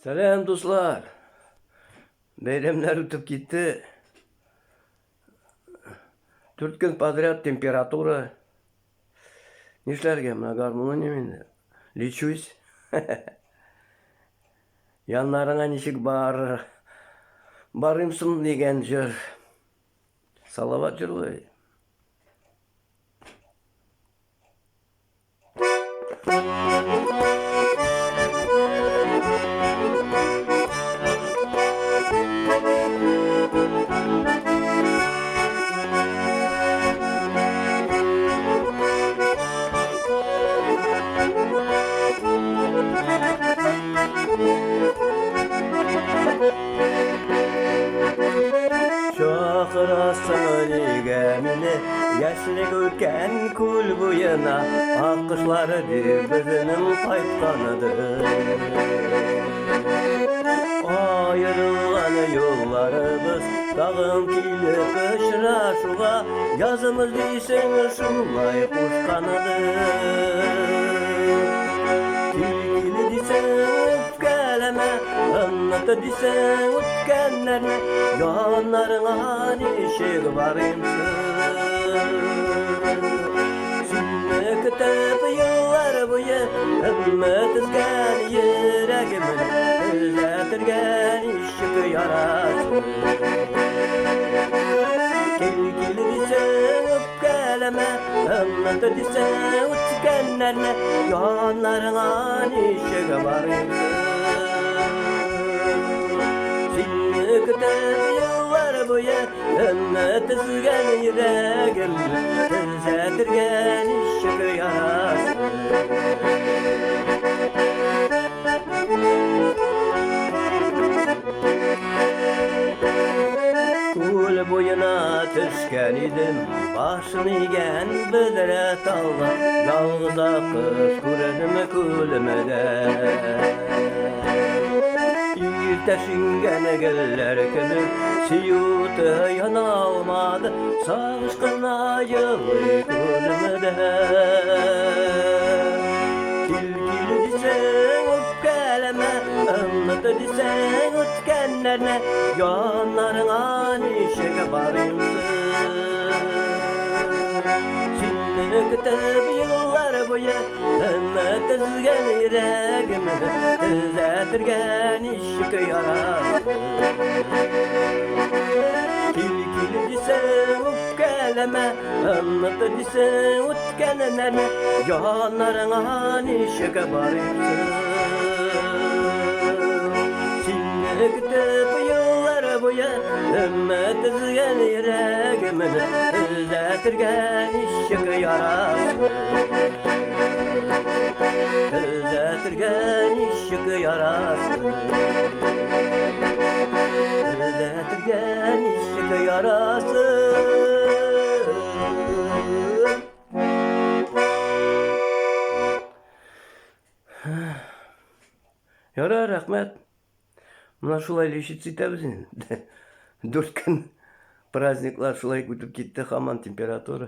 Selam dostlar. Bayramlar ötüp gitti. 4 gün подряд температура. Нишләргә менә гармония мине. Лечусь. Яннарыңа ничек барымсың дигән җыр. Салават җырлый. Çakırasın ligemini, yaşlık ötken kul boyuna, akışları birbirinin kayıtkanıdır. Ayrılan yollarımız, dağın kili kışraşuğa, yazımız değilsin şulay kuşkanıdır. Tilkili disen öpkeleme, anlatı disen öpkenlerine, yanlarına nişik varımsın. Sünne kitap yıllar boyu, ümmet izgen yüreğimin, özletirgen işik yarasın. Tilkili disen öpkeleme, anlatı disen öpkenlerine, yanlarına nişik varımsın. Kitap yıllar boyu ümmet izgen yüreğim, özletirgen işik yarasın. Kul boyuna düşken idim, başını igen bidire talga, yalğıza kış kuredim kulümede. İrteşingen geller kimi siyutu yana almadı, sağışkına yılı kulümede. Tilkili disen öpkeleme, anlatı disen ötkenlerine, yanlarına nişek varımsın. Şimdi kitap yıllar boyu, ümmet izgen yüreğimi, özletirgen işik yarasın. Tilkili disen öpkeleme, anlatı disen ötkenlerine, yanlarına nişek varımsın. Şimdi kitap yıllar boyu, ümmet izgen yüreğimi, özletirgen işik yarasın. Özletirgen işik yarasın. Özletirgen işik yarasın. Yara rahmet. Mına şulay leşit sitemiz енді. 4 gün праздниклар şulay kütüp gitti, haman temperatura.